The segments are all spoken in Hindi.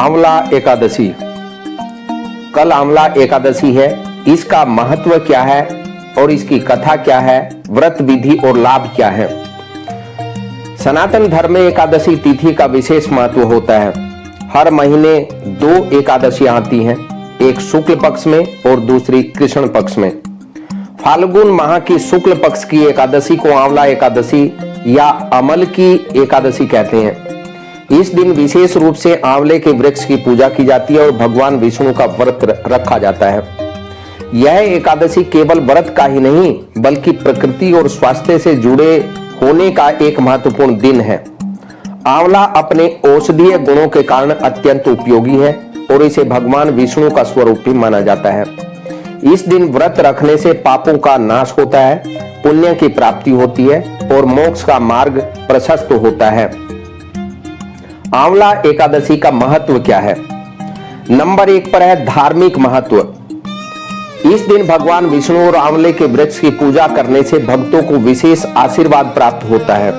आंवला एकादशी। कल आंवला एकादशी है। इसका महत्व क्या है और इसकी कथा क्या है, व्रत विधि और लाभ क्या है। सनातन धर्म में एकादशी तिथि का विशेष महत्व होता है। हर महीने 2 एकादशियां आती हैं, एक शुक्ल पक्ष में और दूसरी कृष्ण पक्ष में। फाल्गुन माह की शुक्ल पक्ष की एकादशी को आंवला एकादशी या अमल की एकादशी कहते हैं। इस दिन विशेष रूप से आंवले के वृक्ष की पूजा की जाती है और भगवान विष्णु का व्रत रखा जाता है। यह एकादशी केवल व्रत का ही नहीं बल्कि प्रकृति और स्वास्थ्य से जुड़े होने का एक महत्वपूर्ण दिन है। आंवला अपने औषधीय गुणों के कारण अत्यंत उपयोगी है और इसे भगवान विष्णु का स्वरूप भी माना जाता है। इस दिन व्रत रखने से पापों का नाश होता है, पुण्य की प्राप्ति होती है और मोक्ष का मार्ग प्रशस्त होता है। आंवला एकादशी का महत्व क्या है? नंबर 1 पर है धार्मिक महत्व। इस दिन भगवान विष्णु और आंवले के वृक्ष की पूजा करने से भक्तों को विशेष आशीर्वाद प्राप्त होता है।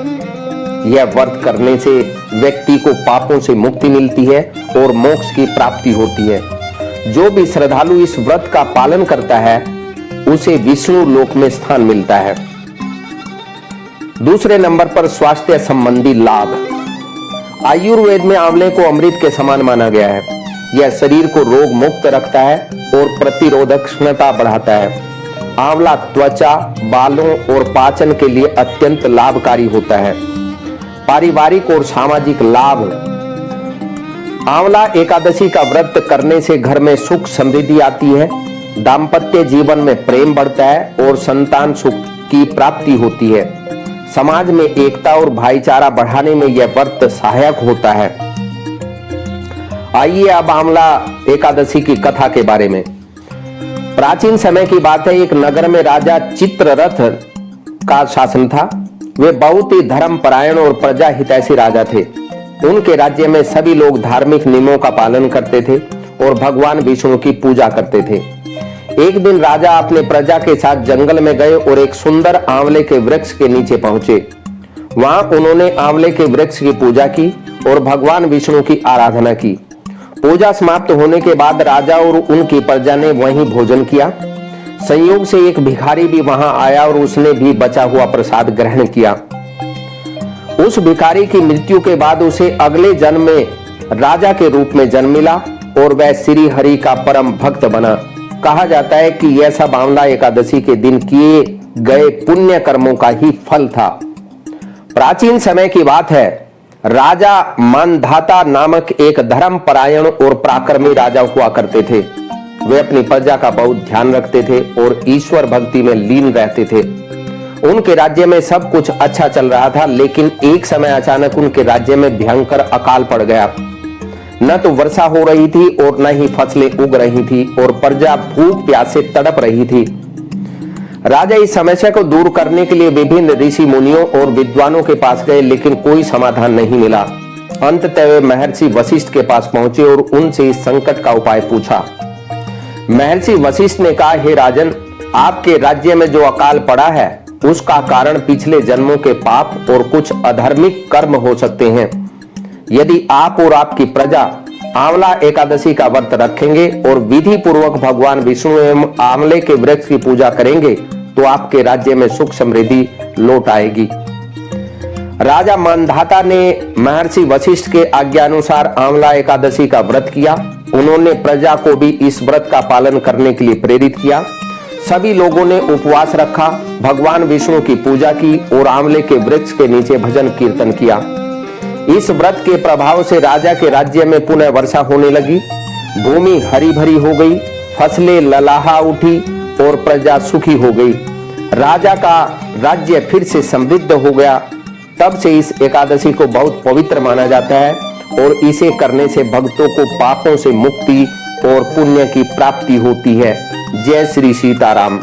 यह व्रत करने से व्यक्ति को पापों से मुक्ति मिलती है और मोक्ष की प्राप्ति होती है। जो भी श्रद्धालु इस व्रत का पालन करता है उसे विष्णु लोक में स्थान मिलता है। दूसरे नंबर पर स्वास्थ्य संबंधी लाभ। आयुर्वेद में आंवले को अमृत के समान माना गया है। यह शरीर को रोग मुक्त रखता है और प्रतिरोधक क्षमता बढ़ाता है। आंवला त्वचा, बालों और पाचन के लिए अत्यंत लाभकारी होता है। पारिवारिक और सामाजिक लाभ। आंवला एकादशी का व्रत करने से घर में सुख समृद्धि आती है, दाम्पत्य जीवन में प्रेम बढ़ता है और संतान सुख की प्राप्ति होती है। समाज में एकता और भाईचारा बढ़ाने में यह व्रत सहायक होता है। आइए अब आंवला एकादशी की कथा के बारे में। प्राचीन समय की बात है, एक नगर में राजा चित्ररथ का शासन था। वे बहुत ही धर्मपरायण और प्रजा हितैषी राजा थे। उनके राज्य में सभी लोग धार्मिक नियमों का पालन करते थे और भगवान विष्णु की पूजा करते थे। एक दिन राजा अपने प्रजा के साथ जंगल में गए और एक सुंदर आंवले के वृक्ष के नीचे पहुंचे। वहां उन्होंने आंवले के वृक्ष की पूजा की और भगवान विष्णु की आराधना की। पूजा समाप्त होने के बाद राजा और उनकी प्रजा ने वहीं भोजन किया। संयोग से एक भिखारी भी वहां आया और उसने भी बचा हुआ प्रसाद ग्रहण किया। उस भिखारी की मृत्यु के बाद उसे अगले जन्म में राजा के रूप में जन्म मिला और वह श्री हरि का परम भक्त बना। कहा जाता है कि यह सब आंवला एकादशी के दिन किए गए पुण्य कर्मों का ही फल था। प्राचीन समय की बात है, राजा मानधाता नामक एक धर्मपरायण और पराक्रमी राजा हुआ करते थे। वे अपनी प्रजा का बहुत ध्यान रखते थे और ईश्वर भक्ति में लीन रहते थे। उनके राज्य में सब कुछ अच्छा चल रहा था, लेकिन एक समय अचानक उनके राज्य में भयंकर अकाल पड़ गया। न तो वर्षा हो रही थी और न ही फसलें उग रही थी और प्रजा भूख प्यास से तड़प रही थी। राजा इस समस्या को दूर करने के लिए विभिन्न ऋषि मुनियों और विद्वानों के पास गए, लेकिन कोई समाधान नहीं मिला। अंततः वे महर्षि वशिष्ठ के पास पहुंचे और उनसे इस संकट का उपाय पूछा। महर्षि वशिष्ठ ने कहा, हे राजन, आपके राज्य में जो अकाल पड़ा है उसका कारण पिछले जन्मों के पाप और कुछ अधार्मिक कर्म हो सकते हैं। यदि आप और आपकी प्रजा आंवला एकादशी का व्रत रखेंगे और विधि पूर्वक भगवान विष्णु एवं आंवले के वृक्ष की पूजा करेंगे तो आपके राज्य में सुख समृद्धि लौट आएगी। राजा मानधाता ने महर्षि वशिष्ठ के आज्ञानुसार आंवला एकादशी का व्रत किया। उन्होंने प्रजा को भी इस व्रत का पालन करने के लिए प्रेरित किया। सभी लोगों ने उपवास रखा, भगवान विष्णु की पूजा की और आंवले के वृक्ष के नीचे भजन कीर्तन किया। इस व्रत के प्रभाव से राजा के राज्य में पुनः वर्षा होने लगी, भूमि हरी भरी हो गई, फसलें ललाहा उठी और प्रजा सुखी हो गई। राजा का राज्य फिर से समृद्ध हो गया। तब से इस एकादशी को बहुत पवित्र माना जाता है और इसे करने से भक्तों को पापों से मुक्ति और पुण्य की प्राप्ति होती है। जय श्री सीताराम।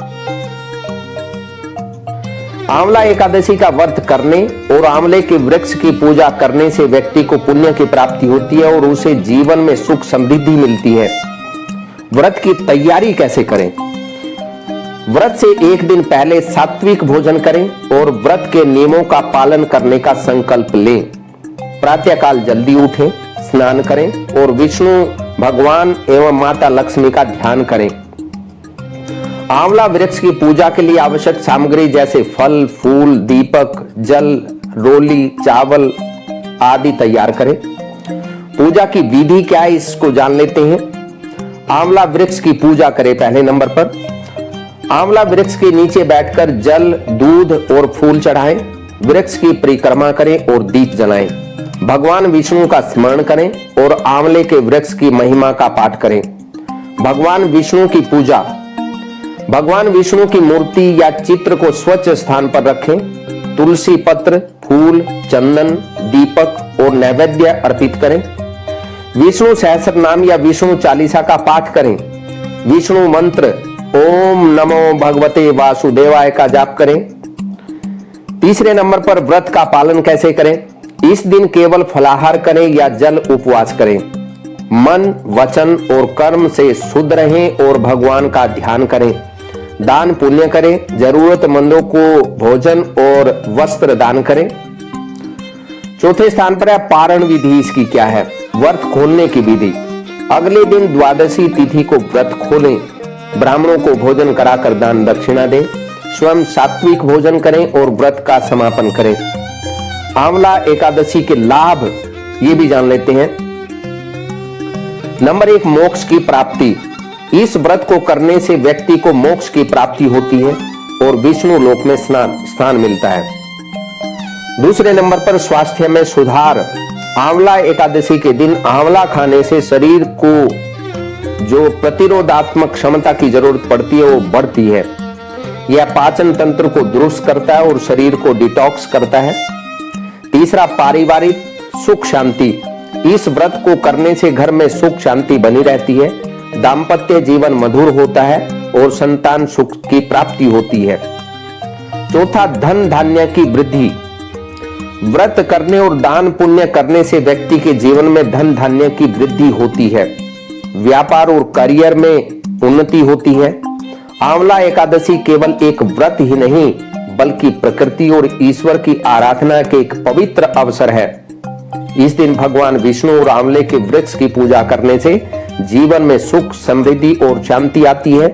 आंवला एकादशी का व्रत करने और आंवले के वृक्ष की पूजा करने से व्यक्ति को पुण्य की प्राप्ति होती है और उसे जीवन में सुख समृद्धि मिलती है। व्रत की तैयारी कैसे करें? व्रत से एक दिन पहले सात्विक भोजन करें और व्रत के नियमों का पालन करने का संकल्प लें। प्रातःकाल जल्दी उठें, स्नान करें और विष्णु भगवान एवं माता लक्ष्मी का ध्यान करें। आंवला वृक्ष की पूजा के लिए आवश्यक सामग्री जैसे फल, फूल, दीपक, जल, रोली, चावल आदि तैयार करें। पूजा की विधि क्या है इसको जान लेते हैं। आंवला वृक्ष की पूजा करें। पहले नंबर पर आंवला वृक्ष के नीचे बैठकर जल, दूध और फूल चढ़ाएं। वृक्ष की परिक्रमा करें और दीप जलाएं। भगवान विष्णु का स्मरण करें और आंवले के वृक्ष की महिमा का पाठ करें। भगवान विष्णु की पूजा। भगवान विष्णु की मूर्ति या चित्र को स्वच्छ स्थान पर रखें। तुलसी पत्र, फूल, चंदन, दीपक और नैवेद्य अर्पित करें। विष्णु सहस्त्र नाम या विष्णु चालीसा का पाठ करें। विष्णु मंत्र ओम नमो भगवते वासुदेवाय का जाप करें। तीसरे नंबर पर व्रत का पालन कैसे करें। इस दिन केवल फलाहार करें या जल उपवास करें। मन, वचन और कर्म से शुद्ध रहें और भगवान का ध्यान करें। दान पुण्य करें। जरूरतमंदों को भोजन और वस्त्र दान करें। चौथे स्थान पर है पारण विधि। इसकी क्या है। व्रत खोलने की विधि। अगले दिन द्वादशी तिथि को व्रत खोलें। ब्राह्मणों को भोजन कराकर दान दक्षिणा दें। स्वयं सात्विक भोजन करें और व्रत का समापन करें। आंवला एकादशी के लाभ ये भी जान लेते हैं। नंबर 1, मोक्ष की प्राप्ति। इस व्रत को करने से व्यक्ति को मोक्ष की प्राप्ति होती है और विष्णु लोक में स्थान मिलता है। दूसरे नंबर पर स्वास्थ्य में सुधार। आंवला एकादशी के दिन आंवला खाने से शरीर को जो प्रतिरोधात्मक क्षमता की जरूरत पड़ती है वो बढ़ती है। यह पाचन तंत्र को दुरुस्त करता है और शरीर को डिटॉक्स करता है। तीसरा, पारिवारिक सुख शांति। इस व्रत को करने से घर में सुख शांति बनी रहती है। दाम्पत्य जीवन मधुर होता है और संतान सुख की प्राप्ति होती है। चौथा, धन धान्य की वृद्धि। व्रत करने और दान पुण्य करने से व्यक्ति के जीवन में धन धान्य की वृद्धि होती है। व्यापार और करियर में उन्नति होती है। आंवला एकादशी केवल एक व्रत ही नहीं बल्कि प्रकृति और ईश्वर की आराधना के एक पवित्र अवसर है। इस दिन भगवान विष्णु और आंवले के वृक्ष की पूजा करने से जीवन में सुख, समृद्धि और शांति आती है।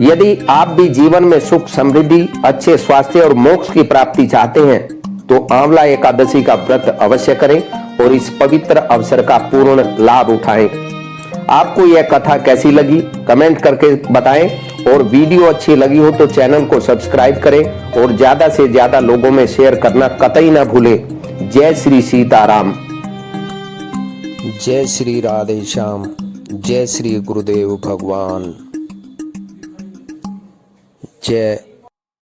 यदि आप भी जीवन में सुख, समृद्धि, अच्छे स्वास्थ्य और मोक्ष की प्राप्ति चाहते हैं तो आंवला एकादशी का व्रत अवश्य करें और इस पवित्र अवसर का पूर्ण लाभ उठाएं। आपको यह कथा कैसी लगी कमेंट करके बताएं और वीडियो अच्छी लगी हो तो चैनल को सब्सक्राइब करें और ज्यादा से ज्यादा लोगों में शेयर करना कतई ना भूलें। जय श्री सीताराम। जय श्री राधे श्याम। जय श्री गुरुदेव भगवान। जय